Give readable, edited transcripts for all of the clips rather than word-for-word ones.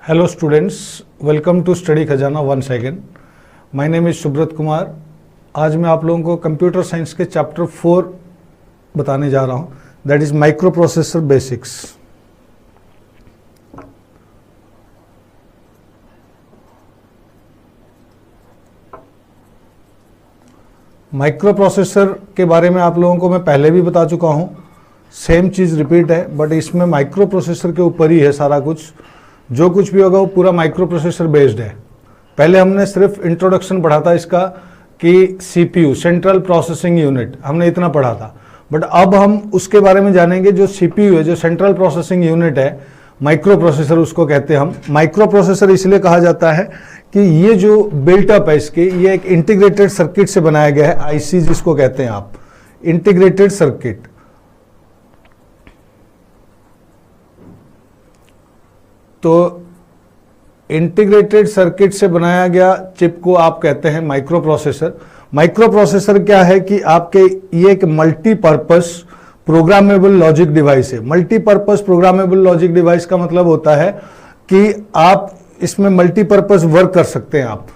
Hello students, welcome to study Khazana once again. My name is Subrata Kumar. आज मैं आप लोगों को कंप्यूटर साइंस के चैप्टर 4 बताने जा रहा हूं, that is micro processor basics. Micro processor के बारे में आप लोगों को मैं पहले भी बता चुका हूं, सेम चीज़ रिपीट है, बट इसमें माइक्रो प्रोसेसर के ऊपर ही है सारा कुछ। जो कुछ भी होगा वो पूरा माइक्रो प्रोसेसर बेस्ड है। पहले हमने सिर्फ इंट्रोडक्शन पढ़ा था इसका कि सीपीयू, सेंट्रल प्रोसेसिंग यूनिट, हमने इतना पढ़ा था। बट अब हम उसके बारे में जानेंगे जो सीपीयू है, जो सेंट्रल प्रोसेसिंग यूनिट है, माइक्रो प्रोसेसर उसको कहते हैं हम। माइक्रो प्रोसेसर इसलिए कहा जाता है कि ये जो बिल्टअप है इसके, ये एक इंटीग्रेटेड सर्किट से बनाया गया है, आईसी जिसको कहते हैं आप, इंटीग्रेटेड सर्किट। तो इंटीग्रेटेड सर्किट से बनाया गया चिप को आप कहते हैं माइक्रो प्रोसेसर। माइक्रो प्रोसेसर क्या है कि आपके ये एक मल्टीपर्पस प्रोग्रामेबल लॉजिक डिवाइस है। मल्टीपर्पस प्रोग्रामेबल लॉजिक डिवाइस का मतलब होता है कि आप इसमें मल्टीपर्पस वर्क कर सकते हैं आप,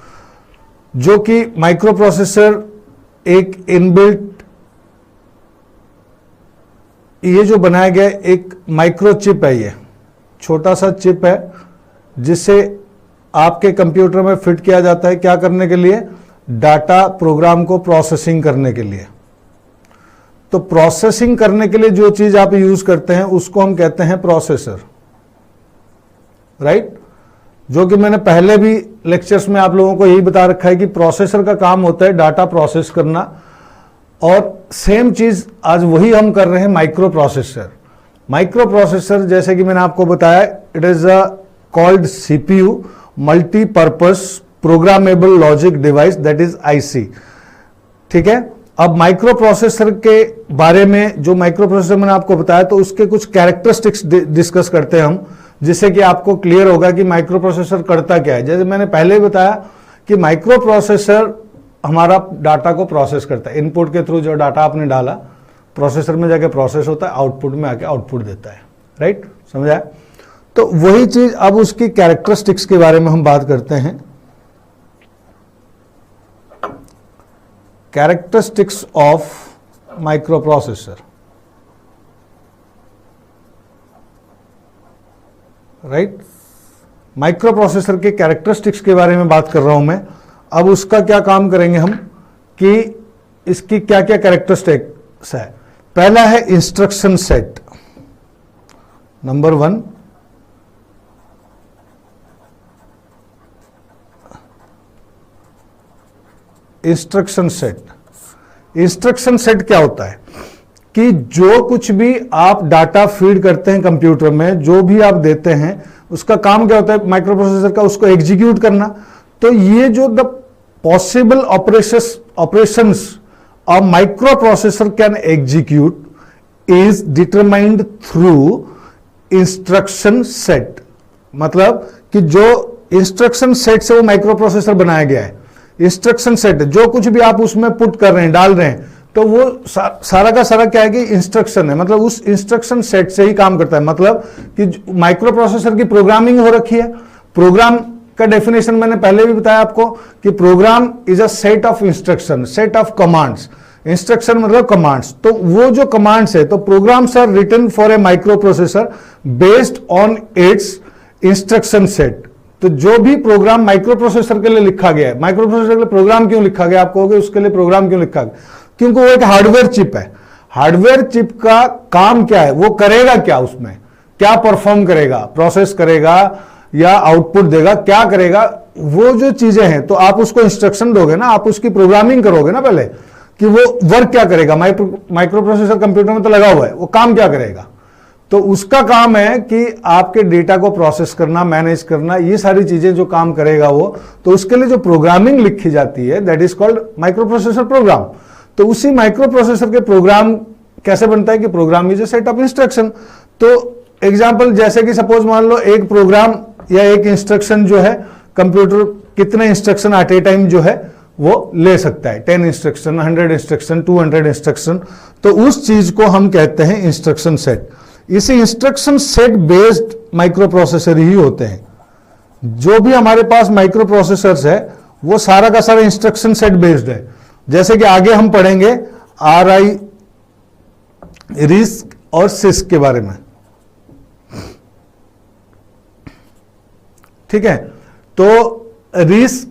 जो कि माइक्रो प्रोसेसर एक इनबिल्ट, ये जो बनाया गया एक माइक्रो चिप है, ये छोटा सा चिप है जिसे आपके कंप्यूटर में फिट किया जाता है। क्या करने के लिए? डाटा प्रोग्राम को प्रोसेसिंग करने के लिए। तो प्रोसेसिंग करने के लिए जो चीज आप यूज करते हैं उसको हम कहते हैं प्रोसेसर, राइट? जो कि मैंने पहले भी लेक्चर्स में आप लोगों को यही बता रखा है कि प्रोसेसर का काम होता है डाटा प्रोसेस करना, और सेम चीज आज वही हम कर रहे हैं माइक्रो प्रोसेसर। माइक्रो प्रोसेसर जैसे कि मैंने आपको बताया, it is a called CPU, multipurpose programmable logic device, that is IC. ठीक है, अब माइक्रो प्रोसेसर के बारे में, जो माइक्रो प्रोसेसर मैंने आपको बताया, तो उसके कुछ कैरेक्टरिस्टिक्स डिस्कस करते हैं हम, जिससे कि आपको क्लियर होगा कि माइक्रो प्रोसेसर करता क्या है। जैसे मैंने पहले बताया कि माइक्रो प्रोसेसर हमारा डाटा को प्रोसेस करता है। इनपुट के थ्रू जो डाटा आपने डाला प्रोसेसर में जाके प्रोसेस होता है, आउटपुट में आके आउटपुट देता है, राइट? समझा? तो वही चीज अब उसकी कैरेक्टरिस्टिक्स के बारे में हम बात करते हैं। Characteristics of micro processor, right? Micro processor के कैरेक्टरिस्टिक्स के बारे में बात कर रहा हूं मैं। अब उसका क्या काम करेंगे हम कि इसकी क्या क्या कैरेक्टरिस्टिक्स है। पहला है instruction set, number 1। Instruction set. Instruction set क्या होता है कि जो कुछ भी आप डाटा फीड करते हैं कंप्यूटर में, जो भी आप देते हैं, उसका काम क्या होता है माइक्रो प्रोसेसर का? उसको एग्जीक्यूट करना। तो ये जो the possible operations a microprocessor can execute is determined through instruction set। मतलब कि जो इंस्ट्रक्शन सेट से वो माइक्रो प्रोसेसर बनाया गया है, इंस्ट्रक्शन सेट, जो कुछ भी आप उसमें पुट कर रहे हैं, डाल रहे हैं, तो वो सारा का सारा क्या है कि इंस्ट्रक्शन है। मतलब उस इंस्ट्रक्शन सेट से ही काम करता है। मतलब कि माइक्रो प्रोसेसर की प्रोग्रामिंग हो रखी है। प्रोग्राम का डेफिनेशन मैंने पहले भी बताया आपको कि program is a set of instruction, set of commands. Instruction मतलब कमांड्स। तो वो जो कमांड्स है, तो programs are written for a microprocessor based on its instruction set. तो जो भी प्रोग्राम माइक्रो प्रोसेसर के लिए लिखा गया है, माइक्रो प्रोसेसर के लिए प्रोग्राम क्यों लिखा गया? आप कहोगे उसके लिए प्रोग्राम क्यों लिखा गया? क्योंकि वो एक हार्डवेयर चिप है। हार्डवेयर चिप का काम क्या है? वो करेगा क्या? उसमें क्या परफॉर्म करेगा? प्रोसेस करेगा या आउटपुट देगा? क्या करेगा? वो जो चीजें हैं, तो आप उसको इंस्ट्रक्शन दोगे ना, आप उसकी प्रोग्रामिंग करोगे ना पहले कि वो वर्क क्या करेगा। माइक्रो प्रोसेसर कंप्यूटर में तो लगा हुआ है, वो काम क्या करेगा? तो उसका काम है कि आपके डेटा को प्रोसेस करना, मैनेज करना, ये सारी चीजें जो काम करेगा वो, तो उसके लिए जो प्रोग्रामिंग लिखी जाती है, that is called microprocessor program. तो उसी माइक्रो प्रोसेसर के प्रोग्राम कैसे बनता है कि program is a set of instruction. तो एग्जाम्पल, जैसे कि सपोज मान लो एक प्रोग्राम या एक इंस्ट्रक्शन जो है, कंप्यूटर कितने इंस्ट्रक्शन एट ए टाइम जो है वो ले सकता है, 10 इंस्ट्रक्शन, 100 इंस्ट्रक्शन, 200 इंस्ट्रक्शन। तो उस चीज को हम कहते हैं इंस्ट्रक्शन सेट। इसी instruction set based microprocessor ही होते हैं, जो भी हमारे पास माइक्रो प्रोसेसर्स है वो सारा का सारा इंस्ट्रक्शन सेट बेस्ड है। जैसे कि आगे हम पढ़ेंगे RI, RISC और CISC के बारे में, ठीक है। तो RISC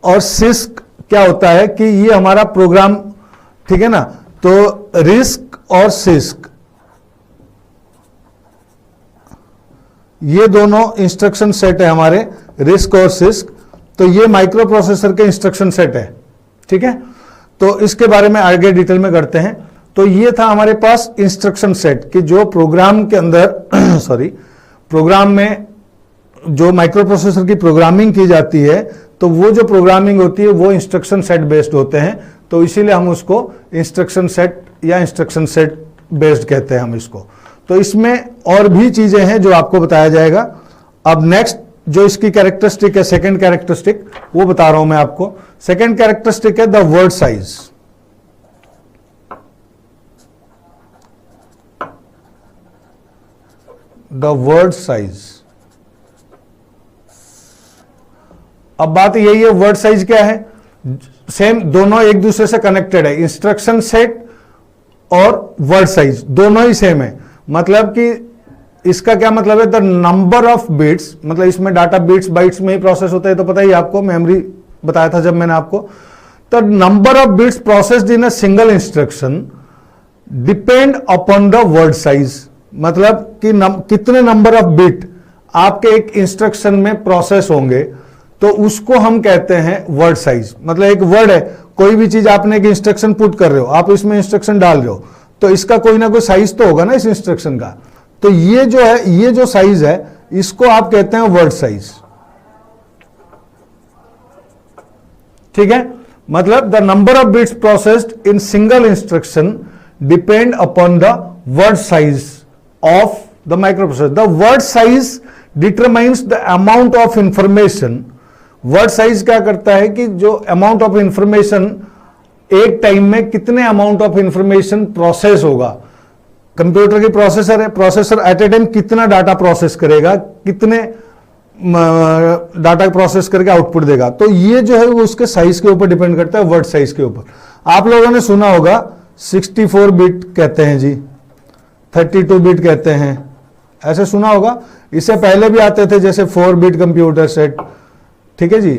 और CISC क्या होता है कि ये हमारा प्रोग्राम, ठीक है ना। तो RISC और CISC ये दोनों इंस्ट्रक्शन सेट है हमारे, RISC और CISC। तो ये माइक्रो प्रोसेसर के इंस्ट्रक्शन सेट है, ठीक है। तो इसके बारे में आगे डिटेल में करते हैं। तो ये था हमारे पास इंस्ट्रक्शन सेट कि जो प्रोग्राम के अंदर सॉरी, प्रोग्राम में जो माइक्रो प्रोसेसर की प्रोग्रामिंग की जाती है, तो वो जो प्रोग्रामिंग होती है वो इंस्ट्रक्शन सेट बेस्ड होते हैं। तो इसीलिए हम उसको इंस्ट्रक्शन सेट या इंस्ट्रक्शन सेट बेस्ड कहते हैं हम इसको। तो इसमें और भी चीजें हैं जो आपको बताया जाएगा। अब नेक्स्ट जो इसकी कैरेक्टरिस्टिक है, सेकंड कैरेक्टरिस्टिक, वो बता रहा हूं मैं आपको। सेकंड कैरेक्टरिस्टिक है the word size. The word size. अब बात यही है, वर्ड साइज क्या है? सेम, दोनों एक दूसरे से कनेक्टेड है। इंस्ट्रक्शन सेट और वर्ड साइज दोनों ही सेम है। मतलब कि इसका क्या मतलब है? द नंबर ऑफ बिट्स, मतलब इसमें डाटा बिट्स बाइट्स में ही प्रोसेस होता है, तो पता ही आपको, मेमोरी बताया था जब मैंने आपको। The number of bits processed in a single instruction depend upon the word size. मतलब कि कितने नंबर ऑफ बिट आपके एक इंस्ट्रक्शन में प्रोसेस होंगे, तो उसको हम कहते हैं वर्ड साइज। मतलब एक वर्ड है, कोई भी चीज आपने एक इंस्ट्रक्शन पुट कर रहे हो, आप इसमें इंस्ट्रक्शन डाल रहे हो, तो इसका कोई ना कोई साइज तो होगा ना इस इंस्ट्रक्शन का। तो ये जो है, ये जो साइज है, इसको आप कहते हैं वर्ड साइज, ठीक है। मतलब the number of bits processed in single instruction depend upon the word size of the microprocessor. The word size determines the amount of information. Word size क्या करता है कि जो अमाउंट ऑफ इंफॉर्मेशन, एक time में कितने अमाउंट ऑफ इंफॉर्मेशन प्रोसेस होगा। Computer की प्रोसेसर है, प्रोसेसर एट ए टाइम कितना डाटा प्रोसेस करेगा, कितने डाटा प्रोसेस करके आउटपुट देगा। तो ये जो है वो उसके साइज के ऊपर डिपेंड करता है, वर्ड साइज के ऊपर। आप लोगों ने सुना होगा 64 बिट कहते हैं जी, 32 बिट कहते हैं, ऐसे सुना होगा। इससे पहले भी आते थे, जैसे 4 बिट कंप्यूटर सेट, ठीक है जी,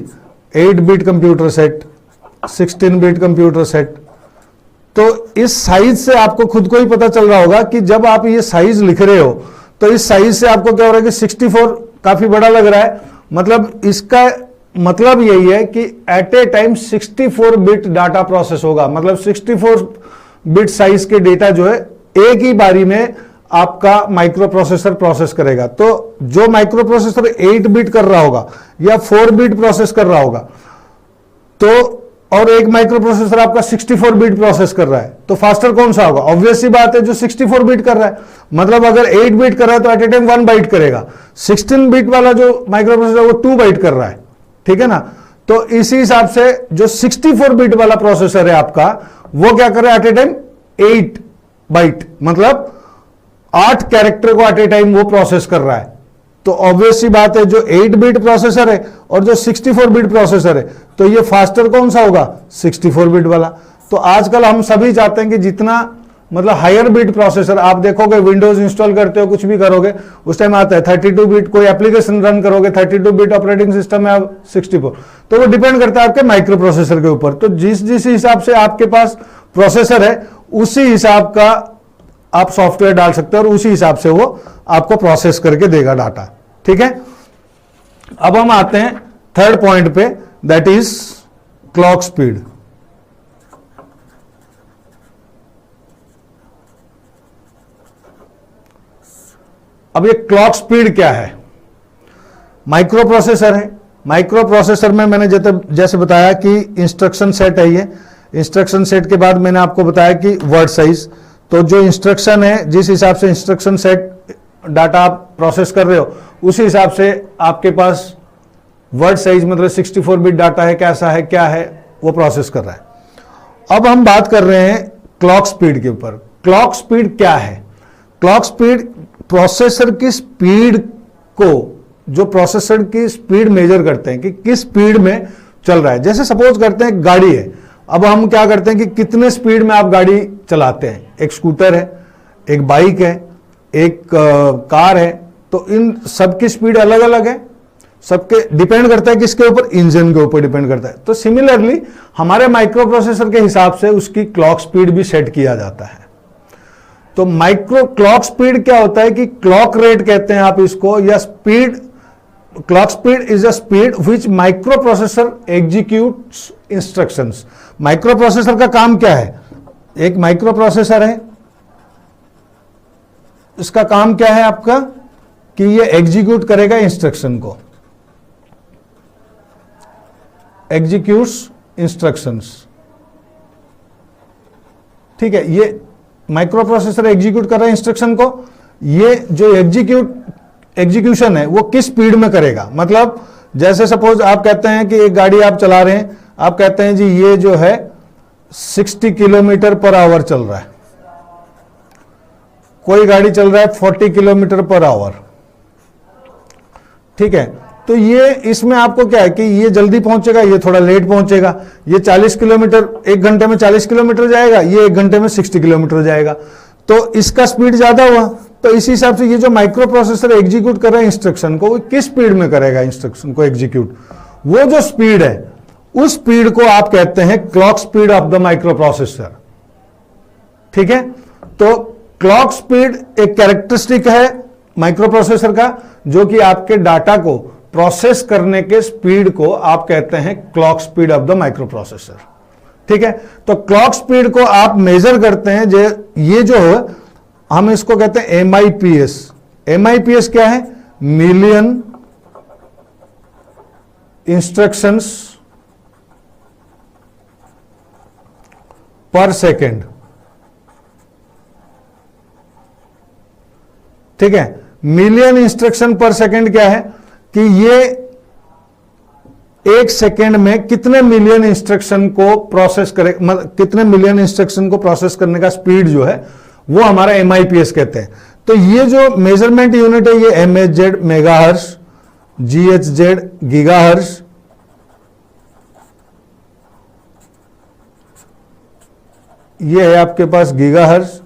8 bit computer set, 16 bit computer set. तो इस साइज से आपको खुद को ही पता चल रहा होगा कि जब आप ये साइज लिख रहे हो, तो इस साइज से आपको क्या हो रहा है कि 64 काफी बड़ा लग रहा है। मतलब इसका मतलब यही है कि at a time 64 bit data process होगा। मतलब 64 बिट साइज के डेटा जो है एक ही बारी में आपका माइक्रो प्रोसेसर प्रोसेस करेगा। तो जो माइक्रो प्रोसेसर 8 बिट कर रहा होगा या 4 बिट प्रोसेस कर रहा होगा, तो और एक माइक्रो प्रोसेसर आपका 64 बिट प्रोसेस कर रहा है, तो फास्टर कौन सा होगा? ऑब्वियस सी बात है जो 64 बिट कर रहा है। मतलब अगर 8 बिट कर रहा है तो एट ए टाइम 1 बाइट करेगा। 16 बिट वाला जो माइक्रो प्रोसेसर वो 2 बाइट कर रहा है, ठीक है ना। तो इसी हिसाब से जो 64 बिट वाला प्रोसेसर है आपका, वो क्या कर रहा है? एट ए टाइम 8 बाइट, मतलब 8 कैरेक्टर को एट ए टाइम वो प्रोसेस कर रहा है। तो ऑब्वियस सी बात है जो 8 बिट प्रोसेसर है और जो 64 बिट प्रोसेसर है, तो ये फास्टर कौन सा होगा? 64 बिट वाला। तो आजकल हम सभी चाहते हैं कि जितना मतलब हायर बिट प्रोसेसर, आप देखोगे विंडोज इंस्टॉल करते हो, कुछ भी करोगे, उस टाइम आता है 32 बिट, कोई एप्लीकेशन रन करोगे 32 बिट ऑपरेटिंग सिस्टम है, आप 64। तो वो डिपेंड करता है आपके माइक्रो प्रोसेसर के ऊपर। तो जिस जिस हिसाब से आपके पास प्रोसेसर है, उसी हिसाब का आप सॉफ्टवेयर डाल सकते हो और उसी हिसाब से वो आपको प्रोसेस करके देगा डाटा, ठीक है। अब हम आते हैं थर्ड पॉइंट पे, दैट इज क्लॉक स्पीड। अब ये क्लॉक स्पीड क्या है? माइक्रो प्रोसेसर है। माइक्रो प्रोसेसर में मैंने जैसे बताया कि इंस्ट्रक्शन सेट है। ये इंस्ट्रक्शन सेट के बाद मैंने आपको बताया कि वर्ड साइज। तो जो इंस्ट्रक्शन है, जिस हिसाब से इंस्ट्रक्शन सेट डाटा आप प्रोसेस कर रहे हो, उसी हिसाब से आपके पास वर्ड साइज, मतलब 64 बिट डाटा है, कैसा है, क्या है, वो प्रोसेस कर रहा है। अब हम बात कर रहे हैं क्लॉक स्पीड के ऊपर। क्लॉक स्पीड क्या है? क्लॉक स्पीड प्रोसेसर की स्पीड को जो प्रोसेसर की स्पीड मेजर करते हैं कि किस स्पीड में चल रहा है। जैसे सपोज करते हैं गाड़ी है, अब हम क्या करते हैं कि कितने स्पीड में आप गाड़ी चलाते हैं। एक स्कूटर है, एक बाइक है, एक कार है, तो इन सबकी स्पीड अलग अलग है, सबके डिपेंड करता है किसके ऊपर, इंजन के ऊपर डिपेंड करता है। तो सिमिलरली हमारे माइक्रो प्रोसेसर के हिसाब से उसकी क्लॉक स्पीड भी सेट किया जाता है। तो माइक्रो क्लॉक स्पीड क्या होता है कि क्लॉक रेट कहते हैं आप इसको, या speed. Clock speed is a speed which micro processor executes instructions. Micro processor का काम क्या है, एक माइक्रो प्रोसेसर है, इसका काम क्या है आपका कि ये एग्जीक्यूट करेगा इंस्ट्रक्शन को, एग्जीक्यूट्स इंस्ट्रक्शंस। ठीक है, ये माइक्रो प्रोसेसर एग्जीक्यूट कर रहा है इंस्ट्रक्शन को। ये जो एग्जीक्यूशन है वो किस स्पीड में करेगा, मतलब जैसे सपोज आप कहते हैं कि एक गाड़ी आप चला रहे हैं, आप कहते हैं जी ये जो है 60 किलोमीटर पर आवर चल रहा है, कोई गाड़ी चल रहा है 40 किलोमीटर पर आवर। ठीक है, तो ये इसमें आपको क्या है कि ये जल्दी पहुंचेगा, ये थोड़ा लेट पहुंचेगा। ये 40 किलोमीटर एक घंटे में 40 किलोमीटर जाएगा, ये एक घंटे में 60 किलोमीटर जाएगा, तो इसका स्पीड ज्यादा हुआ। तो इसी हिसाब से ये जो माइक्रो प्रोसेसर एग्जीक्यूट कर रहा है इंस्ट्रक्शन को, वो किस स्पीड में करेगा इंस्ट्रक्शन को एग्जीक्यूट, वो जो स्पीड है उस स्पीड को आप कहते हैं clock speed of the micro processor. ठीक है, तो क्लॉक स्पीड एक कैरेक्टरिस्टिक है माइक्रो प्रोसेसर का, जो कि आपके डाटा को प्रोसेस करने के स्पीड को आप कहते हैं clock speed of the micro processor. ठीक है, तो क्लॉक स्पीड को आप मेजर करते हैं, ये जो है हम इसको कहते हैं MIPS। MIPS क्या है, मिलियन इंस्ट्रक्शंस पर सेकेंड। ठीक है, मिलियन इंस्ट्रक्शन पर सेकेंड क्या है कि ये एक सेकेंड में कितने मिलियन इंस्ट्रक्शन को प्रोसेस करे, मतलब कितने मिलियन इंस्ट्रक्शन को प्रोसेस करने का स्पीड जो है वो हमारा MIPS कहते हैं। तो ये जो मेजरमेंट यूनिट है ये MHz मेगाहर्ट्ज, GHz गीगाहर्ट्ज, ये है आपके पास गीगाहर्ट्ज।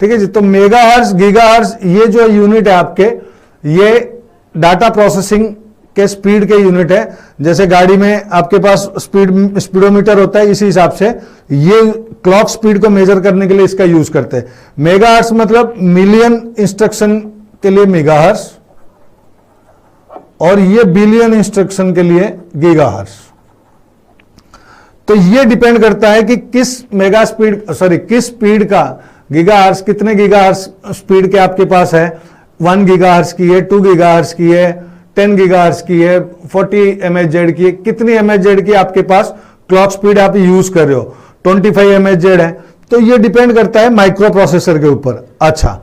ठीक है जी, तो मेगाहर्ट्ज गीगाहर्ट्ज ये जो यूनिट है आपके, ये डाटा प्रोसेसिंग के स्पीड के यूनिट है। जैसे गाड़ी में आपके पास स्पीडोमीटर होता है, इसी हिसाब से ये क्लॉक स्पीड को मेजर करने के लिए इसका यूज करते हैं। मेगाहर्ट्ज मतलब मिलियन इंस्ट्रक्शन के लिए मेगाहर्ट्ज, और ये बिलियन इंस्ट्रक्शन के लिए गीगाहर्ट्ज। तो ये डिपेंड करता है कि किस किस स्पीड का गीगाहर्ट्ज, कितने गीगाहर्ट्ज स्पीड के आपके पास है। 1 गीगाहर्ट्ज की है, 2 गीगाहर्ट्ज की है, 10 गीगाहर्ट्ज की है, 40 MHz की है, कितनी MHz की आपके पास क्लॉक स्पीड आप यूज कर रहे हो। 25 MHz है, तो ये डिपेंड करता है माइक्रो प्रोसेसर के ऊपर। अच्छा,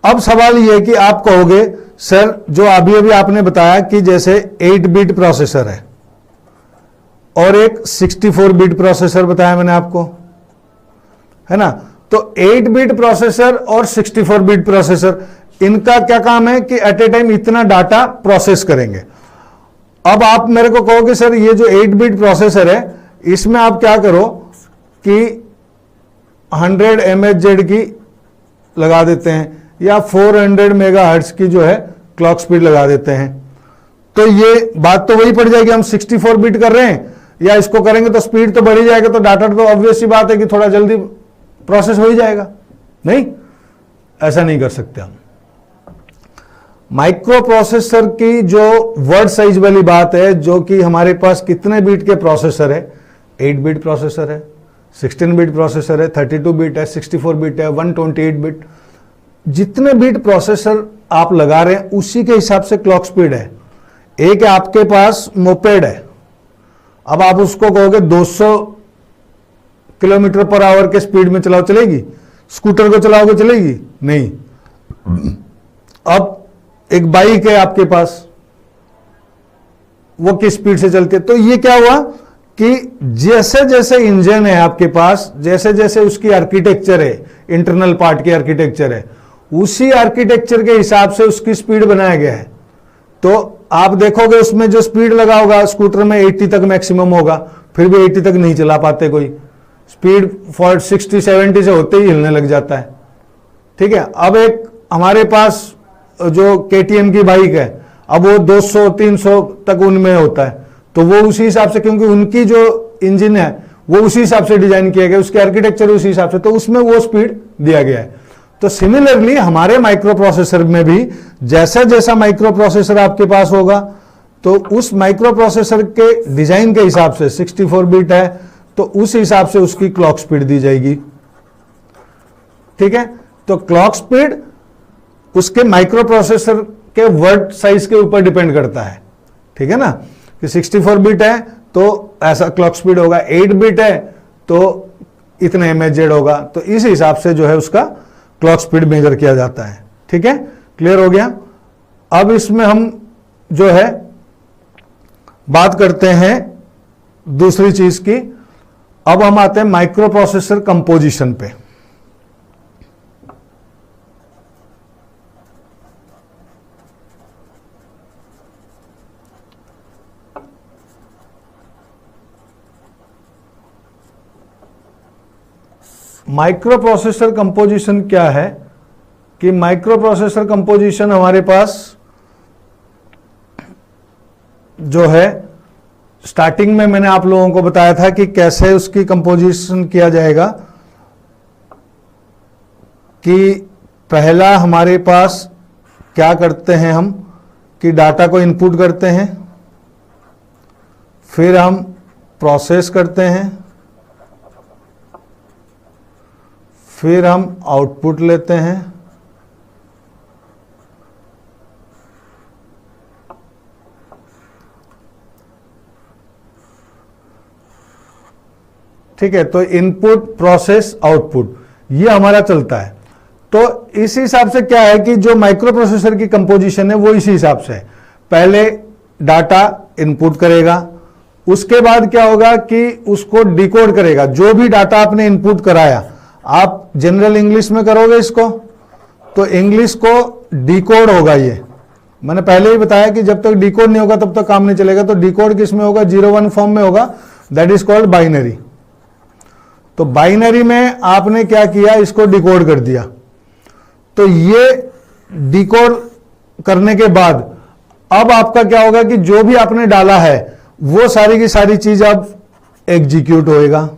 अब सवाल ये है कि आप कहोगे सर जो अभी अभी आपने बताया कि जैसे 8 बिट प्रोसेसर है और एक 64 बिट प्रोसेसर बताया मैंने आपको, है ना। तो 8 बिट प्रोसेसर और 64 बिट प्रोसेसर, इनका क्या काम है कि एट ए टाइम इतना डाटा प्रोसेस करेंगे। अब आप मेरे को कहोगे सर ये जो 8 बिट प्रोसेसर है इसमें आप क्या करो कि 100 MHz की लगा देते हैं या 400 मेगाहर्ट्ज की जो है क्लॉक स्पीड लगा देते हैं। तो ये बात तो वही पड़ जाएगी, हम 64 बिट कर रहे हैं या इसको करेंगे तो स्पीड तो बढ़ ही जाएगा, तो डाटा तो ऑब्वियस सी बात है कि थोड़ा जल्दी प्रोसेस हो ही जाएगा। नहीं, ऐसा नहीं कर सकते हम। माइक्रो प्रोसेसर की जो वर्ड साइज वाली बात है, जो कि हमारे पास कितने बिट के प्रोसेसर है, 8 बिट प्रोसेसर है, 16 बिट प्रोसेसर है, 32 बिट है, 64 बिट है, 128 बिट, जितने बिट प्रोसेसर आप लगा रहे हैं उसी के हिसाब से क्लॉक स्पीड है। एक आपके पास मोपेड है, अब आप उसको कहोगे 200 किलोमीटर पर आवर के स्पीड में चलाओ, चलेगी? स्कूटर को चलाओगे चलेगी? नहीं। अब एक बाइक है आपके पास, वो किस स्पीड से चलती है? तो ये क्या हुआ कि जैसे जैसे इंजन है आपके पास, जैसे जैसे उसकी आर्किटेक्चर है, इंटरनल पार्ट की आर्किटेक्चर है, उसी आर्किटेक्चर के हिसाब से उसकी स्पीड बनाया गया है। तो आप देखोगे उसमें जो स्पीड लगा होगा स्कूटर में 80 तक मैक्सिमम होगा, फिर भी 80 तक नहीं चला पाते, कोई स्पीड 60-70 से होते ही हिलने लग जाता है। ठीक है, अब एक हमारे पास जो KTM की बाइक है, अब वो 200-300 तक उनमें होता है, तो वो उसी हिसाब से, क्योंकि उनकी जो इंजन है वो उसी हिसाब से डिजाइन किया गया, उसके आर्किटेक्चर उसी हिसाब से, तो उसमें वो स्पीड दिया गया है। तो सिमिलरली हमारे माइक्रो प्रोसेसर में भी जैसा जैसा माइक्रो प्रोसेसर आपके पास होगा, तो उस माइक्रो प्रोसेसर के डिजाइन के हिसाब से 64 बिट है तो उस हिसाब से उसकी क्लॉक स्पीड दी जाएगी। ठीक है, तो क्लॉक स्पीड उसके माइक्रो प्रोसेसर के वर्ड साइज के ऊपर डिपेंड करता है। ठीक है ना, कि 64 बिट है तो ऐसा क्लॉक स्पीड होगा, 8 बिट है तो इतना MHz होगा, तो इस हिसाब से जो है उसका क्लॉक स्पीड मेजर किया जाता है। ठीक है, क्लियर हो गया। अब इसमें हम जो है बात करते हैं दूसरी चीज की। अब हम आते हैं माइक्रो प्रोसेसर कंपोजिशन पे। माइक्रो प्रोसेसर कंपोजिशन क्या है कि माइक्रो प्रोसेसर कंपोजिशन हमारे पास जो है, स्टार्टिंग में मैंने आप लोगों को बताया था कि कैसे उसकी कंपोजिशन किया जाएगा, कि पहला हमारे पास क्या करते हैं हम कि डाटा को इनपुट करते हैं, फिर हम प्रोसेस करते हैं, फिर हम आउटपुट लेते हैं, ठीक है। तो इनपुट प्रोसेस आउटपुट ये हमारा चलता है। तो इस हिसाब से क्या है कि जो माइक्रो प्रोसेसर की कंपोजिशन है वो इसी हिसाब से है। पहले डाटा इनपुट करेगा, उसके बाद क्या होगा कि उसको डिकोड करेगा। जो भी डाटा आपने इनपुट कराया, आप जनरल इंग्लिश में करोगे इसको, तो इंग्लिश को डिकोड होगा। ये मैंने पहले ही बताया कि जब तक डिकोड नहीं होगा तब तक काम नहीं चलेगा। तो डिकोड किस में होगा? 0-1 फॉर्म में होगा, दैट इज कॉल्ड बाइनरी। तो बाइनरी में आपने क्या किया, इसको डिकोड कर दिया। तो ये डिकोड करने के बाद अब आपका क्या होगा कि जो भी आपने डाला है वो सारी की सारी चीज अब एग्जीक्यूट होएगा।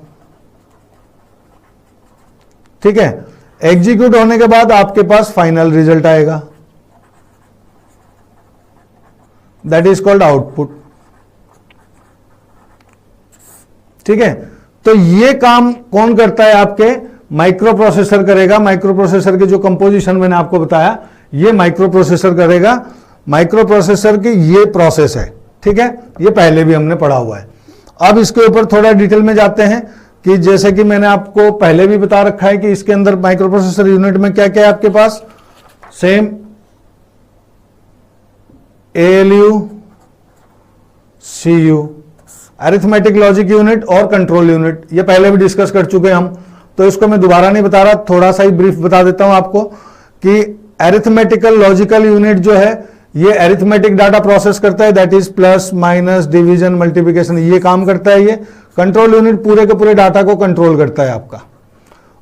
ठीक है, एग्जीक्यूट होने के बाद आपके पास फाइनल रिजल्ट आएगा, दैट इज कॉल्ड आउटपुट। ठीक है, तो ये काम कौन करता है? आपके माइक्रो प्रोसेसर करेगा। माइक्रो प्रोसेसर की जो कंपोजिशन मैंने आपको बताया ये माइक्रो प्रोसेसर करेगा। माइक्रो प्रोसेसर की ये प्रोसेस है। ठीक है, ये पहले भी हमने पढ़ा हुआ है। अब इसके ऊपर थोड़ा डिटेल में जाते हैं कि जैसे कि मैंने आपको पहले भी बता रखा है कि इसके अंदर माइक्रो प्रोसेसर यूनिट में क्या क्या है आपके पास। Same ALU, CU, arithmetic logic unit और कंट्रोल यूनिट, ये पहले भी डिस्कस कर चुके हैं हम, तो इसको मैं दोबारा नहीं बता रहा, थोड़ा सा ही ब्रीफ बता देता हूं आपको कि अरिथमेटिकल लॉजिकल यूनिट जो है ये अरिथमेटिक डाटा प्रोसेस करता है, that is plus minus division multiplication, ये काम करता है ये। कंट्रोल यूनिट पूरे के पूरे डाटा को कंट्रोल करता है आपका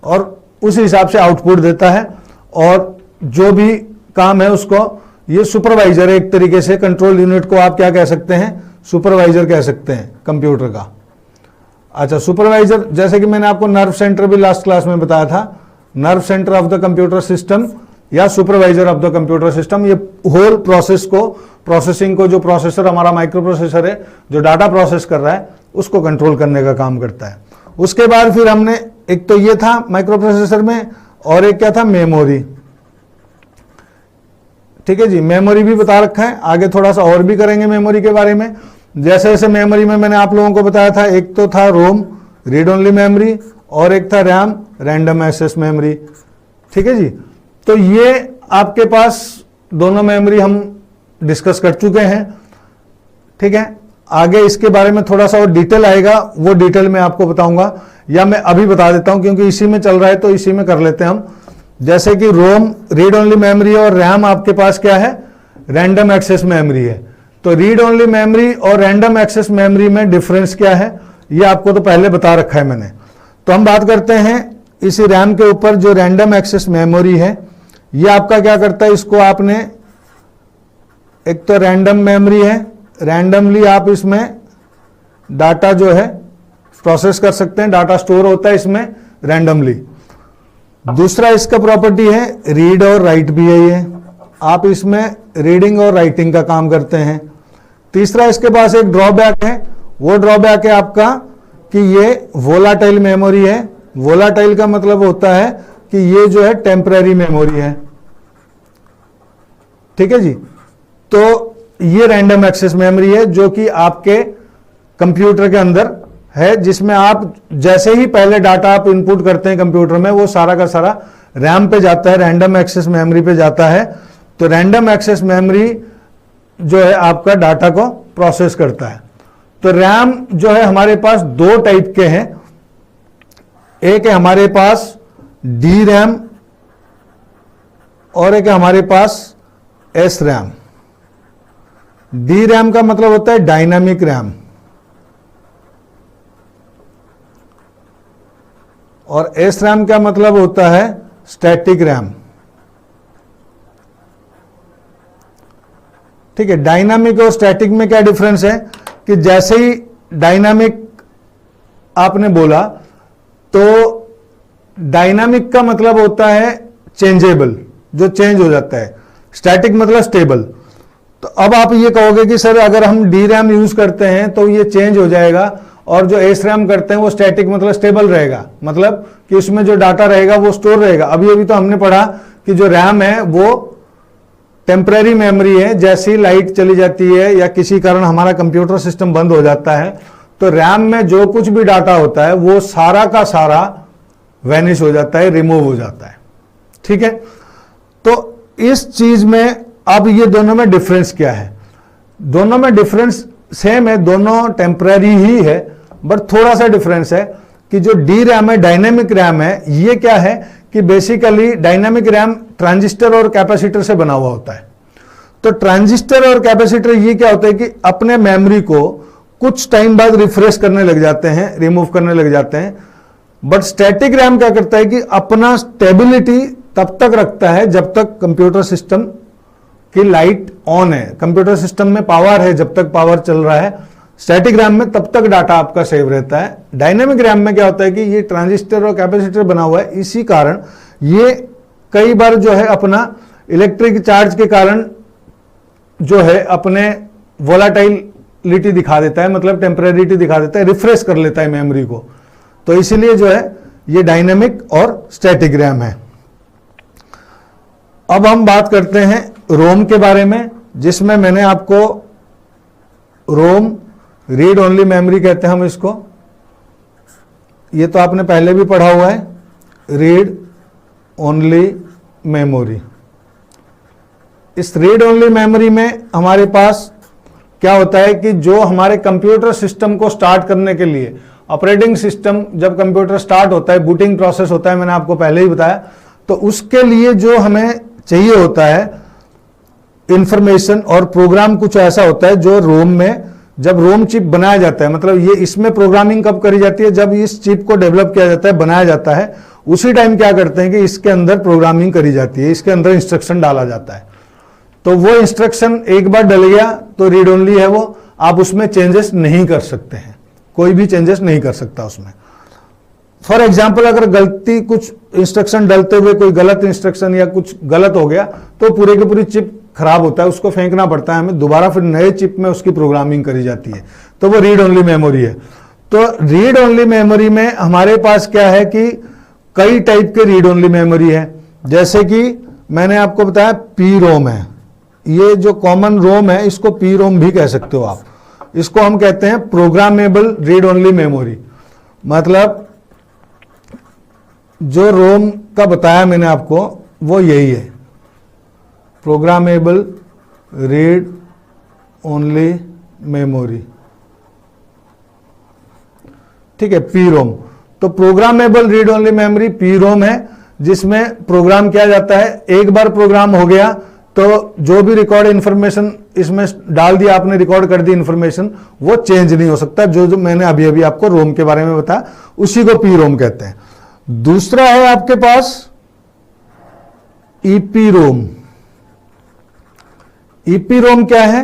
और उस हिसाब से आउटपुट देता है। और जो भी काम है उसको ये सुपरवाइजर है एक तरीके से। कंट्रोल यूनिट को आप क्या कह सकते हैं? सुपरवाइजर कह सकते हैं कंप्यूटर का। अच्छा, सुपरवाइजर जैसे कि मैंने आपको नर्व सेंटर भी लास्ट क्लास में बताया था, nerve centre of the computer system या supervisor of the computer system, ये होल प्रोसेस को, प्रोसेसिंग को, जो प्रोसेसर हमारा माइक्रो प्रोसेसर है जो डाटा प्रोसेस कर रहा है उसको कंट्रोल करने का काम करता है। उसके बाद फिर हमने, एक तो ये था माइक्रो प्रोसेसर में, और एक क्या था? मेमोरी। ठीक है जी, मेमोरी भी बता रखा है, आगे थोड़ा सा और भी करेंगे मेमोरी के बारे में। जैसे जैसे मेमोरी में मैंने आप लोगों को बताया था, एक तो था रोम, रीड ओनली मेमोरी, और एक था रैम, रैंडम एक्सेस मेमोरी। ठीक है जी, तो ये आपके पास दोनों मेमोरी हम डिस्कस कर चुके हैं। ठीक है, आगे इसके बारे में थोड़ा सा और डिटेल आएगा, वो डिटेल में आपको बताऊंगा, या मैं अभी बता देता हूं क्योंकि इसी में चल रहा है तो इसी में कर लेते हैं हम। जैसे कि रोम रीड ओनली मेमोरी है और रैम आपके पास क्या है, रैंडम एक्सेस मेमोरी है। तो रीड ओनली मेमोरी और रैंडम एक्सेस मेमोरी में डिफरेंस क्या है, ये आपको तो पहले बता रखा है मैंने। तो हम बात करते हैं इसी रैम के ऊपर। जो रैंडम एक्सेस मेमोरी है ये आपका क्या करता है, इसको आपने एक तो रैंडम मेमोरी है, रैंडमली आप इसमें डाटा जो है प्रोसेस कर सकते हैं, डाटा स्टोर होता है इसमें रैंडमली। दूसरा इसका प्रॉपर्टी है रीड और राइट भी है, ये आप इसमें रीडिंग और राइटिंग का काम करते हैं। तीसरा इसके पास एक ड्रॉबैक है, वो ड्रॉबैक है आपका कि ये वोलाटाइल मेमोरी है। वोलाटाइल का मतलब होता है कि ये जो है टेम्पररी मेमोरी है, ठीक है जी। तो ये रैंडम एक्सेस मेमोरी है जो कि आपके कंप्यूटर के अंदर है, जिसमें आप जैसे ही पहले डाटा आप इनपुट करते हैं कंप्यूटर में, वो सारा का सारा रैम पे जाता है, रैंडम एक्सेस मेमोरी पे जाता है। तो रैंडम एक्सेस मेमोरी जो है आपका डाटा को प्रोसेस करता है। तो रैम जो है हमारे पास दो टाइप के हैं, एक है हमारे पास डी रैम और एक है हमारे पास एस रैम। डी रैम का मतलब होता है डायनामिक रैम और एस रैम का मतलब होता है स्टैटिक रैम, ठीक है। डायनामिक और स्टैटिक में क्या डिफरेंस है कि जैसे ही डायनामिक आपने बोला तो डायनामिक का मतलब होता है चेंजेबल, जो चेंज हो जाता है। स्टैटिक मतलब स्टेबल। तो अब आप ये कहोगे कि सर अगर हम डी रैम यूज करते हैं तो ये चेंज हो जाएगा और जो एस रैम करते हैं वो स्टैटिक मतलब स्टेबल रहेगा, मतलब कि उसमें जो डाटा रहेगा वो स्टोर रहेगा। अभी अभी तो हमने पढ़ा कि जो रैम है वो टेम्पररी मेमोरी है, जैसी लाइट चली जाती है या किसी कारण हमारा कंप्यूटर सिस्टम बंद हो जाता है तो रैम में जो कुछ भी डाटा होता है वो सारा का सारा वैनिश हो जाता है, रिमूव हो जाता है, ठीक है। तो इस चीज में अब ये दोनों में डिफरेंस क्या है, दोनों में डिफरेंस सेम है, दोनों टेम्पररी ही है, बट थोड़ा सा डिफरेंस है कि जो डी रैम है डायनेमिक रैम है, ये क्या है कि बेसिकली डायनेमिक रैम ट्रांजिस्टर और कैपेसिटर से बना हुआ होता है। तो ट्रांजिस्टर और कैपेसिटर ये क्या होता है कि अपने मेमोरी को कुछ टाइम बाद रिफ्रेश करने लग जाते हैं, रिमूव करने लग जाते हैं। बट स्टैटिक रैम क्या करता है कि अपना स्टेबिलिटी तब तक रखता है जब तक कंप्यूटर सिस्टम की लाइट ऑन है, कंप्यूटर सिस्टम में पावर है, जब तक पावर चल रहा है स्टैटिक रैम में तब तक डाटा आपका सेव रहता है। डायनेमिक रैम में क्या होता है कि ये ट्रांजिस्टर और कैपेसिटर बना हुआ है, इसी कारण ये कई बार जो है अपना इलेक्ट्रिक चार्ज के कारण जो है अपने वोलाटाइलिटी दिखा देता है, मतलब टेम्परेरिटी दिखा देता है, रिफ्रेश कर लेता है मेमोरी को। तो इसीलिए जो है ये डायनेमिक और स्टैटिक रैम है। अब हम बात करते हैं रोम के बारे में, जिसमें मैंने आपको रोम रीड ओनली मेमोरी कहते हैं हम इसको, ये तो आपने पहले भी पढ़ा हुआ है, रीड ओनली मेमोरी। इस रीड ओनली मेमोरी में हमारे पास क्या होता है कि जो हमारे कंप्यूटर सिस्टम को स्टार्ट करने के लिए, ऑपरेटिंग सिस्टम जब कंप्यूटर स्टार्ट होता है, बूटिंग प्रोसेस होता है, मैंने आपको पहले ही बताया, तो उसके लिए जो हमें चाहिए होता है इंफॉर्मेशन और प्रोग्राम कुछ ऐसा होता है जो रोम में, जब रोम चिप बनाया जाता है, मतलब ये इसमें प्रोग्रामिंग कब करी जाती है, जब इस चिप को डेवलप किया जाता है, बनाया जाता है, उसी टाइम क्या करते हैं कि इसके अंदर प्रोग्रामिंग करी जाती है, इसके अंदर इंस्ट्रक्शन डाला जाता है। तो वो इंस्ट्रक्शन एक बार डल गया तो रीड ओनली है वो, आप उसमें चेंजेस नहीं कर सकते हैं, कोई भी चेंजेस नहीं कर सकता उसमें। फॉर एग्जाम्पल अगर गलती कुछ इंस्ट्रक्शन डलते हुए कोई गलत इंस्ट्रक्शन या कुछ गलत हो गया तो पूरे की पूरी चिप खराब होता है, उसको फेंकना पड़ता है हमें, दोबारा फिर नए चिप में उसकी प्रोग्रामिंग करी जाती है, तो वो रीड ओनली मेमोरी है। तो रीड ओनली मेमोरी में हमारे पास क्या है कि कई टाइप के रीड ओनली मेमोरी है, जैसे कि मैंने आपको बताया पी रोम है, ये जो कॉमन रोम है इसको पी रोम भी कह सकते हो आप, इसको हम कहते हैं प्रोग्रामेबल रीड ओनली मेमोरी। मतलब जो रोम का बताया मैंने आपको वो यही है, प्रोग्रामेबल रीड ओनली मेमोरी, ठीक है, पी रोम। तो programmable read only memory P ROM है, जिसमें प्रोग्राम किया जाता है। एक बार प्रोग्राम हो गया तो जो भी रिकॉर्ड इंफॉर्मेशन इसमें डाल दिया आपने, रिकॉर्ड कर दी इंफॉर्मेशन, वो चेंज नहीं हो सकता। जो मैंने अभी अभी आपको रोम के बारे में बताया उसी को पी रोम कहते हैं। दूसरा है आपके पास ईपी रोम। ईपी रोम क्या है?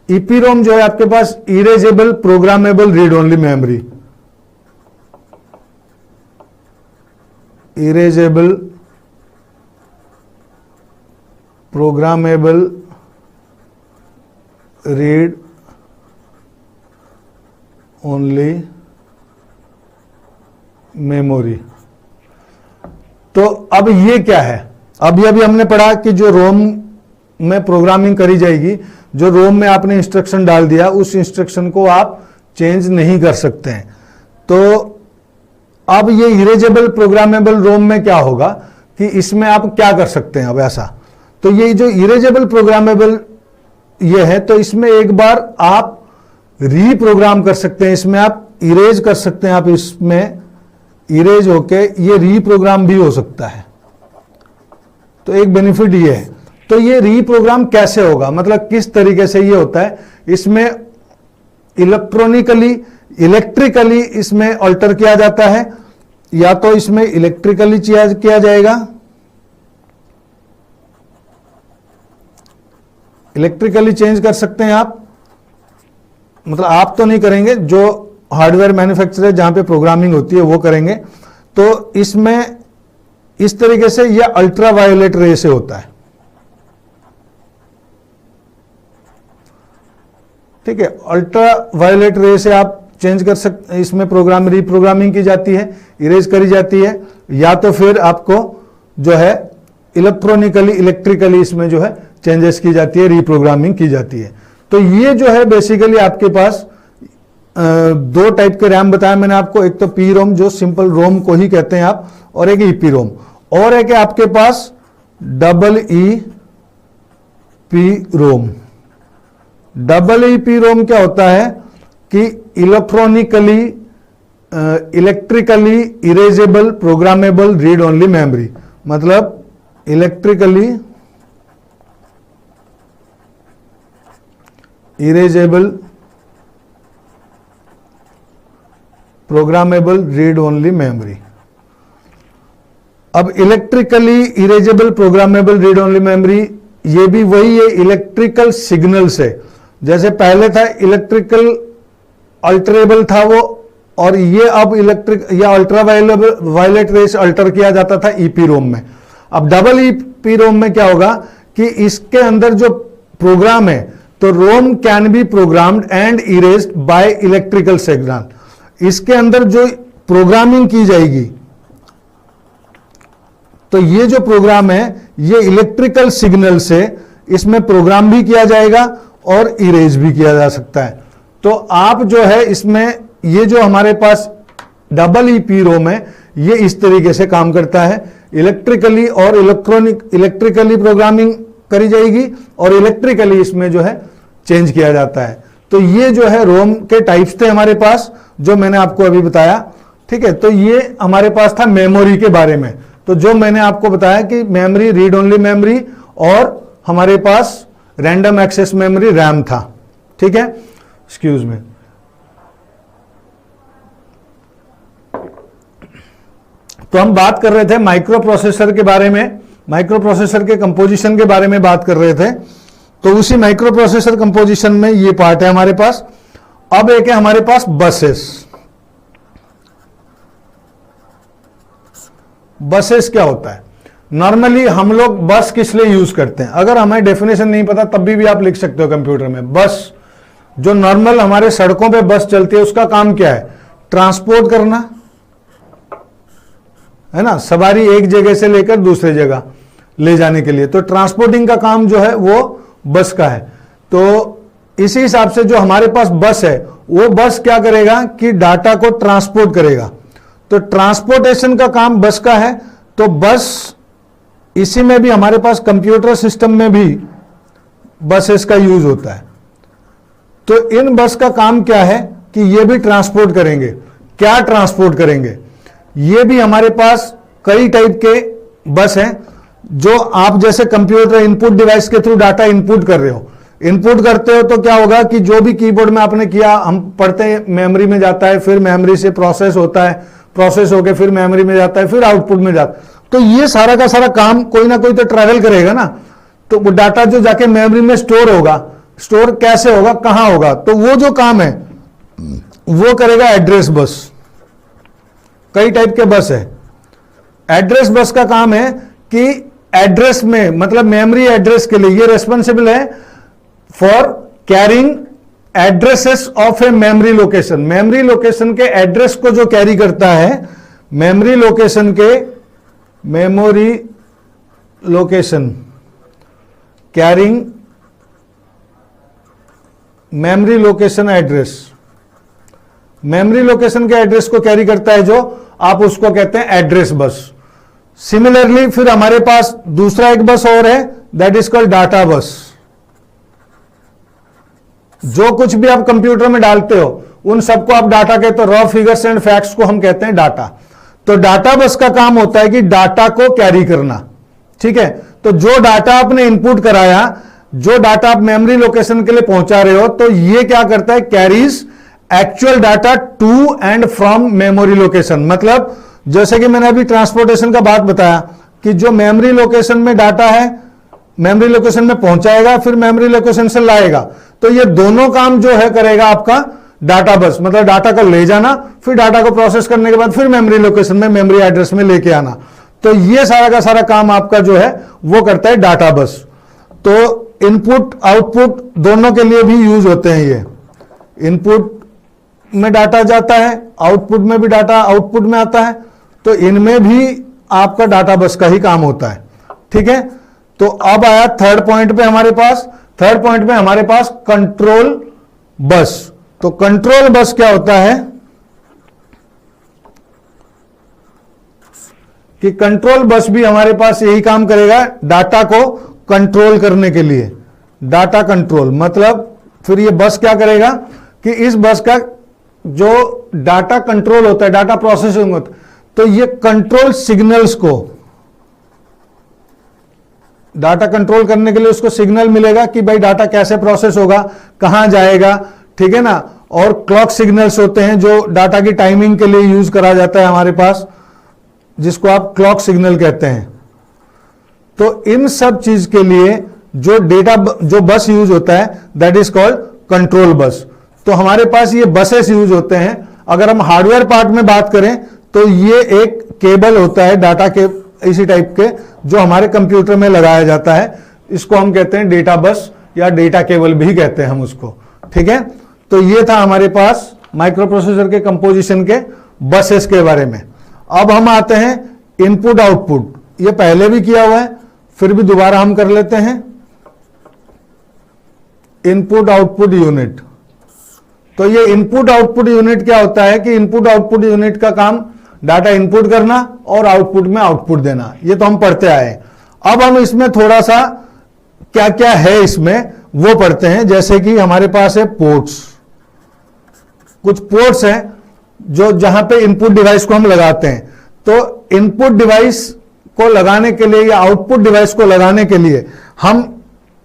ईपी रोम जो है आपके पास erasable programmable read only memory. Erasable programmable read only memory. तो अब ये क्या है? अभी हमने पढ़ा कि जो रोम में प्रोग्रामिंग करी जाएगी, जो रोम में आपने इंस्ट्रक्शन डाल दिया उस इंस्ट्रक्शन को आप चेंज नहीं कर सकते हैं। तो अब ये इरेजेबल प्रोग्रामेबल रोम में क्या होगा कि इसमें आप क्या कर सकते हैं? अब ऐसा तो ये जो इरेजेबल प्रोग्रामेबल ये है, तो इसमें एक बार आप रीप्रोग्राम कर सकते हैं, इसमें आप इरेज कर सकते हैं, आप इसमें इरेज होके ये रीप्रोग्राम भी हो सकता है। तो एक बेनिफिट ये है। तो ये रीप्रोग्राम कैसे होगा, मतलब किस तरीके से ये होता है? इसमें इलेक्ट्रिकली इसमें अल्टर किया जाता है, या तो इसमें इलेक्ट्रिकली किया जाएगा, इलेक्ट्रिकली चेंज कर सकते हैं आप, मतलब आप तो नहीं करेंगे, जो हार्डवेयर मैन्युफैक्चरर जहां पे प्रोग्रामिंग होती है वो करेंगे। तो इसमें इस तरीके से यह अल्ट्रा वायोलेट रे से होता है, ठीक है। अल्ट्रा वायोलेट रे से आप चेंज कर सकते, इसमें रीप्रोग्रामिंग की जाती है, इरेज करी जाती है, या तो फिर आपको जो है इलेक्ट्रिकली इसमें जो है चेंजेस की जाती है, रीप्रोग्रामिंग की जाती है। तो ये जो है बेसिकली आपके पास दो टाइप के रैम बताया मैंने आपको, एक तो पी रोम जो सिंपल रोम को ही कहते हैं आप, और एक ईपी रोम, और एक है आपके पास double E P ROM. Double E P ROM क्या होता है कि electrically erasable programmable read only memory, मतलब electrically erasable programmable read only memory. अब electrically erasable programmable read only memory, ये भी वही है इलेक्ट्रिकल सिग्नल से। जैसे पहले था इलेक्ट्रिकल अल्टरेबल था वो, और ये अब इलेक्ट्रिक या अल्ट्रा वायलेट रेस अल्टर किया जाता था ईपी रोम में। अब डबल ईपी रोम में क्या होगा कि इसके अंदर जो प्रोग्राम है, तो ROM can be programmed and erased by electrical signal. इसके अंदर जो प्रोग्रामिंग की जाएगी, तो ये जो प्रोग्राम है ये इलेक्ट्रिकल सिग्नल से इसमें प्रोग्राम भी किया जाएगा और इरेज भी किया जा सकता है। तो आप जो है इसमें ये जो हमारे पास डबल ईपी रोम है, ये इस तरीके से काम करता है। इलेक्ट्रिकली और इलेक्ट्रिकली प्रोग्रामिंग करी जाएगी और इलेक्ट्रिकली इसमें जो है चेंज किया जाता है। तो ये जो है रोम के टाइप्स थे हमारे पास, जो मैंने आपको अभी बताया, ठीक है। तो ये हमारे पास था मेमोरी के बारे में। तो जो मैंने आपको बताया कि मेमोरी रीड ओनली मेमोरी और हमारे पास रैंडम एक्सेस मेमोरी रैम था, ठीक है। Excuse me. तो हम बात कर रहे थे माइक्रो प्रोसेसर के बारे में, माइक्रो प्रोसेसर के कंपोजिशन के बारे में बात कर रहे थे। तो उसी माइक्रो प्रोसेसर कंपोजिशन में ये पार्ट है हमारे पास। अब एक है हमारे पास बसेस। बसेस क्या होता है? नॉर्मली हम लोग बस किस लिए यूज करते हैं? अगर हमें डेफिनेशन नहीं पता तब भी आप लिख सकते हो कंप्यूटर में। बस जो नॉर्मल हमारे सड़कों पे बस चलती है उसका काम क्या है? ट्रांसपोर्ट करना, है ना, सवारी एक जगह से लेकर दूसरे जगह ले जाने के लिए। तो ट्रांसपोर्टिंग का काम जो है वो बस का है। तो इसी हिसाब से जो हमारे पास बस है, वो बस क्या करेगा कि डाटा को ट्रांसपोर्ट करेगा। तो ट्रांसपोर्टेशन का काम बस का है। तो बस इसी में भी हमारे पास कंप्यूटर सिस्टम में भी बसेस का यूज होता है। तो इन बस का काम क्या है कि ये भी ट्रांसपोर्ट करेंगे। क्या ट्रांसपोर्ट करेंगे? ये भी हमारे पास कई टाइप के बस हैं जो आप जैसे कंप्यूटर इनपुट डिवाइस के थ्रू डाटा इनपुट कर रहे हो। इनपुट करते हो तो क्या होगा कि जो भी कीबोर्ड में आपने किया, हम पढ़ते हैं मेमोरी में जाता है, फिर मेमोरी से प्रोसेस होता है, प्रोसेस होके फिर मेमोरी में जाता है, फिर आउटपुट में जाता है। तो ये सारा का सारा काम कोई ना कोई तो ट्रैवल करेगा ना। तो वो डाटा जो जाके मेमोरी में स्टोर होगा, स्टोर कैसे होगा, कहां होगा, तो वो जो काम है वो करेगा एड्रेस बस। कई टाइप के बस है। एड्रेस बस का काम है कि एड्रेस में, मतलब मेमोरी एड्रेस के लिए ये रेस्पॉन्सिबल है for carrying addresses of a memory location. Memory location के एड्रेस को जो कैरी करता है, मेमोरी लोकेशन के, memory location carrying memory location address, memory location के एड्रेस को कैरी करता है जो, आप उसको कहते हैं एड्रेस बस। सिमिलरली फिर हमारे पास दूसरा एक बस और है, दैट इज कॉल्ड डाटा बस। जो कुछ भी आप कंप्यूटर में डालते हो उन सबको आप डाटा कहते हो, रॉ फिगर्स एंड फैक्ट्स को हम कहते हैं डाटा। तो डाटा बस का काम होता है कि डाटा को कैरी करना, ठीक है। तो जो डाटा आपने इनपुट कराया, जो डाटा आप मेमोरी लोकेशन के लिए पहुंचा रहे हो, तो ये क्या करता है, carries actual data to and from memory location. मतलब जैसे कि मैंने अभी ट्रांसपोर्टेशन का बात बताया कि जो मेमोरी लोकेशन में डाटा है, मेमोरी लोकेशन में पहुंचाएगा, फिर मेमोरी लोकेशन से लाएगा। तो ये दोनों काम जो है करेगा आपका डाटा बस। मतलब डाटा को ले जाना, फिर डाटा को प्रोसेस करने के बाद फिर मेमोरी लोकेशन में, मेमोरी एड्रेस में लेके आना। तो ये सारा का सारा काम आपका जो है वो करता है डाटा बस। तो इनपुट आउटपुट दोनों के लिए भी यूज होते हैं। ये इनपुट में डाटा जाता है, आउटपुट में भी डाटा आउटपुट में आता है। तो इनमें भी आपका डाटा बस का ही काम होता है, ठीक है। तो अब आया थर्ड पॉइंट पे हमारे पास। थर्ड पॉइंट पे हमारे पास कंट्रोल बस। तो कंट्रोल बस क्या होता है कि कंट्रोल बस भी हमारे पास यही काम करेगा, डाटा को कंट्रोल करने के लिए। डाटा कंट्रोल मतलब फिर ये बस क्या करेगा कि इस बस का जो डाटा कंट्रोल होता है, डाटा प्रोसेसिंग होता है, तो ये कंट्रोल सिग्नल्स को, डाटा कंट्रोल करने के लिए उसको सिग्नल मिलेगा कि भाई डाटा कैसे प्रोसेस होगा, कहां जाएगा, ठीक है ना। और क्लॉक सिग्नल्स होते हैं जो डाटा की टाइमिंग के लिए यूज करा जाता है हमारे पास, जिसको आप क्लॉक सिग्नल कहते हैं। तो इन सब चीज के लिए जो डेटा, जो बस यूज होता है, that is called control bus. तो हमारे पास ये बसेस यूज होते हैं। अगर हम हार्डवेयर पार्ट में बात करें तो ये एक केबल होता है डाटा के इसी टाइप के, जो हमारे कंप्यूटर में लगाया जाता है। इसको हम कहते हैं डेटा बस या डेटा केबल भी कहते हैं हम उसको, ठीक है। तो ये था हमारे पास माइक्रो प्रोसेसर के कंपोजिशन के बसेस के बारे में। अब हम आते हैं इनपुट आउटपुट। ये पहले भी किया हुआ है, फिर भी दोबारा हम कर लेते हैं। Input output unit. तो ये इनपुट आउटपुट यूनिट क्या होता है कि इनपुट आउटपुट यूनिट का काम डाटा इनपुट करना और आउटपुट में आउटपुट देना। ये तो हम पढ़ते आए। अब हम इसमें थोड़ा सा क्या क्या है इसमें वो पढ़ते हैं। जैसे कि हमारे पास है पोर्ट्स। कुछ पोर्ट्स हैं जो जहां पे इनपुट डिवाइस को हम लगाते हैं। तो इनपुट डिवाइस को लगाने के लिए या आउटपुट डिवाइस को लगाने के लिए हम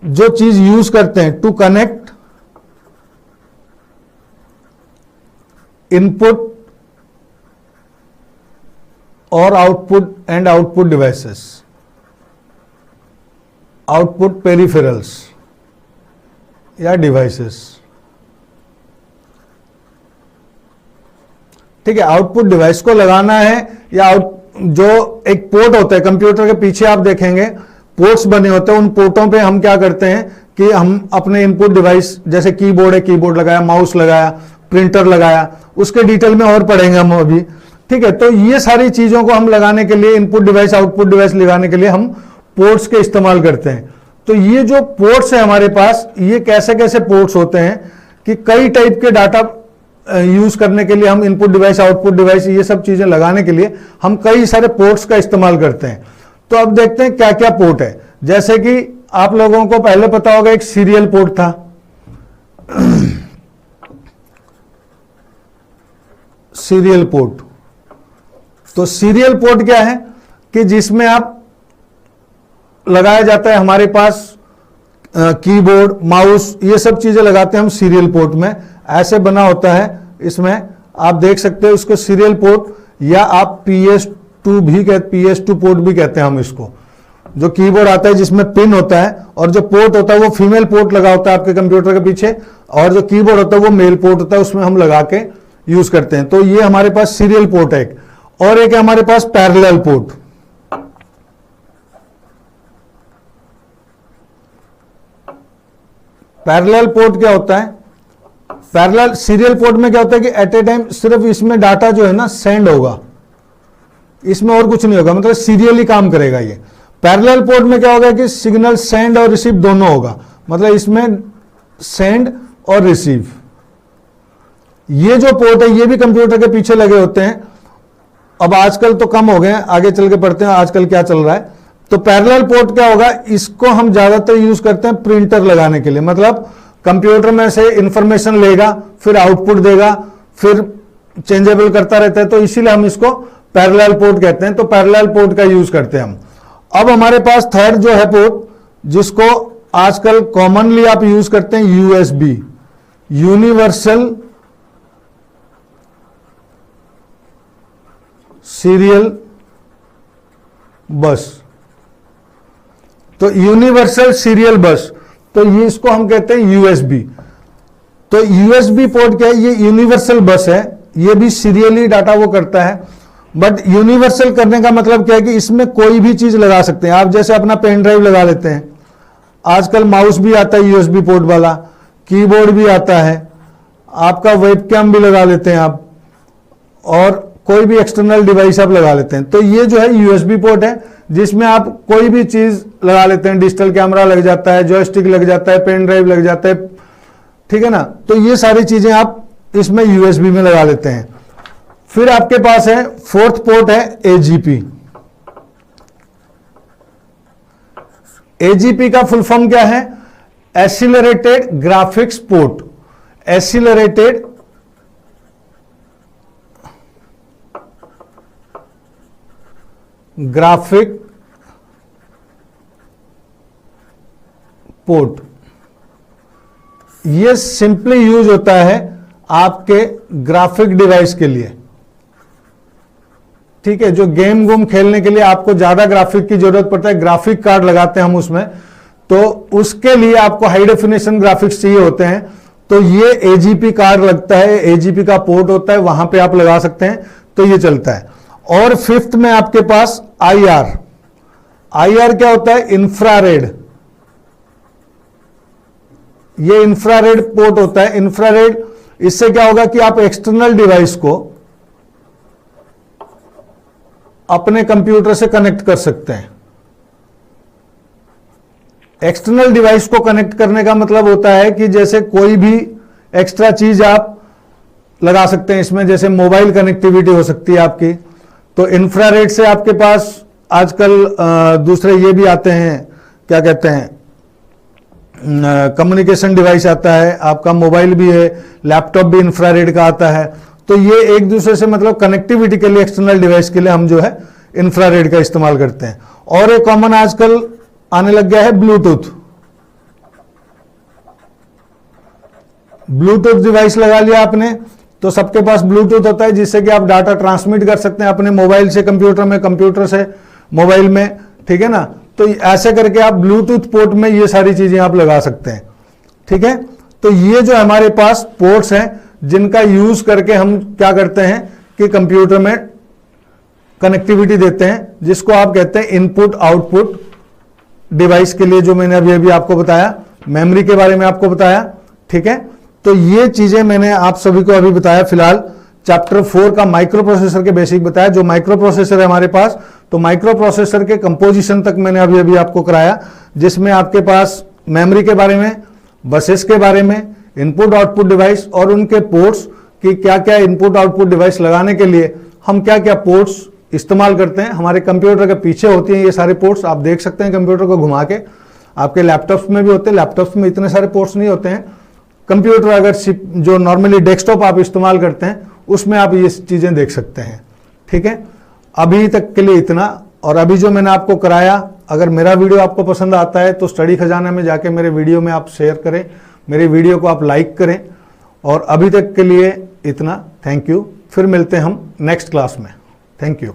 जो चीज यूज करते हैं, टू कनेक्ट इनपुट और output and output devices, output peripherals या डिवाइसेस, ठीक है। आउटपुट डिवाइस को लगाना है या जो एक पोर्ट होता है कंप्यूटर के पीछे, आप देखेंगे पोर्ट्स बने होते हैं। उन पोर्टों पे हम क्या करते हैं कि हम अपने इनपुट डिवाइस, जैसे कीबोर्ड है, कीबोर्ड लगाया, माउस लगाया, प्रिंटर लगाया, उसके डिटेल में और पढ़ेंगे हम अभी, ठीक है। तो ये सारी चीजों को हम लगाने के लिए, इनपुट डिवाइस आउटपुट डिवाइस लगाने के लिए हम पोर्ट्स के इस्तेमाल करते हैं। तो ये जो पोर्ट्स है हमारे पास, ये कैसे कैसे पोर्ट्स होते हैं कि कई टाइप के डाटा यूज करने के लिए हम इनपुट डिवाइस आउटपुट डिवाइस ये सब चीजें लगाने के लिए हम कई सारे पोर्ट्स का इस्तेमाल करते हैं। तो अब देखते हैं क्या क्या पोर्ट है। जैसे कि आप लोगों को पहले पता होगा एक सीरियल पोर्ट था। Serial port. तो सीरियल पोर्ट क्या है? कि जिसमें आप लगाया जाता है हमारे पास कीबोर्ड, माउस, ये सब चीजें लगाते हैं हम सीरियल पोर्ट में। ऐसे बना होता है, इसमें आप देख सकते हो इसको सीरियल पोर्ट, या आप PS2 पोर्ट भी कहते हैं हम इसको। जो कीबोर्ड आता है जिसमें पिन होता है, और जो पोर्ट होता है वो फीमेल पोर्ट लगा होता है आपके कंप्यूटर के पीछे, और जो कीबोर्ड होता है वो मेल पोर्ट होता है, उसमें हम लगा के यूज करते हैं। तो ये हमारे पास सीरियल पोर्ट है एक, और एक है हमारे पास पैरेलल पोर्ट। पैरेलल पोर्ट क्या होता है? पैरेलल सीरियल पोर्ट में क्या होता है कि एट ए टाइम सिर्फ इसमें डाटा जो है ना सेंड होगा, इसमें और कुछ नहीं होगा, मतलब सीरियली काम करेगा ये। पैरेलल पोर्ट में क्या होगा कि सिग्नल सेंड और रिसीव दोनों होगा, मतलब इसमें सेंड और रिसीव। ये जो पोर्ट है ये भी कंप्यूटर के पीछे लगे होते हैं। अब आजकल तो कम हो गए हैं, आगे चल के पढ़ते हैं आजकल क्या चल रहा है। तो पैरेलल पोर्ट क्या होगा, इसको हम ज्यादातर यूज करते हैं प्रिंटर लगाने के लिए, मतलब कंप्यूटर में से इंफॉर्मेशन लेगा, फिर आउटपुट देगा, फिर चेंजेबल करता रहता है, तो इसीलिए हम इसको पैरेलल पोर्ट कहते हैं। तो पैरेलल पोर्ट का यूज करते हैं हम। अब हमारे पास थर्ड जो है पोर्ट, जिसको आजकल कॉमनली आप यूज करते हैं, USB, यूनिवर्सल सीरियल बस। तो यूनिवर्सल सीरियल बस, तो ये इसको हम कहते हैं USB। तो USB पोर्ट क्या है, ये यूनिवर्सल बस है, ये भी सीरियली डाटा वो करता है। बट यूनिवर्सल करने का मतलब क्या है कि इसमें कोई भी चीज लगा सकते हैं आप, जैसे अपना पेन ड्राइव लगा लेते हैं, आजकल माउस भी आता है USB पोर्ट वाला, कीबोर्ड भी आता है, आपका वेबकैम भी लगा लेते हैं आप, और कोई भी एक्सटर्नल डिवाइस आप लगा लेते हैं। तो ये जो है USB पोर्ट है, जिसमें आप कोई भी चीज लगा लेते हैं, डिजिटल कैमरा लग जाता है, जॉयस्टिक लग जाता है, पेन ड्राइव लग जाता है, ठीक है ना। तो ये सारी चीजें आप इसमें USB में लगा लेते हैं। फिर आपके पास है फोर्थ पोर्ट है AGP। AGP का फुल फॉर्म क्या है? Accelerated graphics port. Accelerated graphic port. ये सिंपली यूज होता है आपके ग्राफिक डिवाइस के लिए, ठीक है। जो गेम गुम खेलने के लिए आपको ज्यादा ग्राफिक की जरूरत पड़ता है, ग्राफिक कार्ड लगाते हैं हम उसमें, तो उसके लिए आपको हाई डेफिनेशन ग्राफिक्स चाहिए होते हैं। तो ये AGP कार्ड लगता है, AGP का पोर्ट होता है, वहां पे आप लगा सकते हैं, तो ये चलता है। और फिफ्थ में आपके पास IR। IR क्या होता है? इंफ्रारेड। ये इंफ्रारेड पोर्ट होता है। इंफ्रारेड, इससे क्या होगा कि आप एक्सटर्नल डिवाइस को अपने कंप्यूटर से कनेक्ट कर सकते हैं। एक्सटर्नल डिवाइस को कनेक्ट करने का मतलब होता है कि जैसे कोई भी एक्स्ट्रा चीज आप लगा सकते हैं इसमें, जैसे मोबाइल कनेक्टिविटी हो सकती है आपकी, तो इंफ्रारेड से आपके पास आजकल दूसरे ये भी आते हैं, क्या कहते हैं, कम्युनिकेशन डिवाइस आता है, आपका मोबाइल भी है, लैपटॉप भी इंफ्रारेड का आता है। तो ये एक दूसरे से मतलब कनेक्टिविटी के लिए, एक्सटर्नल डिवाइस के लिए हम जो है इंफ्रारेड का इस्तेमाल करते हैं। और एक कॉमन आजकल आने लग गया है ब्लूटूथ। ब्लूटूथ डिवाइस लगा लिया आपने, तो सबके पास ब्लूटूथ होता है, जिससे कि आप डाटा ट्रांसमिट कर सकते हैं अपने मोबाइल से कंप्यूटर में, कंप्यूटर से मोबाइल में, ठीक है ना। तो ऐसे करके आप ब्लूटूथ पोर्ट में ये सारी चीजें आप लगा सकते हैं, ठीक है। तो ये जो हमारे पास पोर्ट्स हैं, जिनका यूज करके हम क्या करते हैं कि कंप्यूटर में कनेक्टिविटी देते हैं, जिसको आप कहते हैं इनपुट आउटपुट डिवाइस के लिए, जो मैंने अभी आपको बताया, मेमोरी के बारे में आपको बताया, ठीक है। तो ये चीजें मैंने आप सभी को अभी बताया। फिलहाल चैप्टर 4 का माइक्रो प्रोसेसर के बेसिक बताया। जो माइक्रो प्रोसेसर है हमारे पास, तो माइक्रो प्रोसेसर के कंपोजिशन तक मैंने अभी आपको कराया, जिसमें आपके पास मेमोरी के बारे में, बसेस के बारे में, इनपुट आउटपुट डिवाइस और उनके पोर्ट्स कि क्या क्या इनपुट आउटपुट डिवाइस लगाने के लिए हम क्या क्या पोर्ट्स इस्तेमाल करते हैं। हमारे कंप्यूटर के पीछे होती हैं ये सारे पोर्ट्स, आप देख सकते हैं कंप्यूटर को घुमा के। आपके लैपटॉप्स में भी होते हैं, लैपटॉप्स में इतने सारे पोर्ट्स नहीं होते हैं। कंप्यूटर अगर जो नॉर्मली डेस्कटॉप आप इस्तेमाल करते हैं, उसमें आप ये चीजें देख सकते हैं, ठीक है। अभी तक के लिए इतना, और अभी जो मैंने आपको कराया, अगर मेरा वीडियो आपको पसंद आता है तो स्टडी खजाना में जाके मेरे वीडियो में आप शेयर करें, मेरे वीडियो को आप लाइक करें। और अभी तक के लिए इतना, थैंक यू। फिर मिलते हैं हम नेक्स्ट क्लास में। Thank you.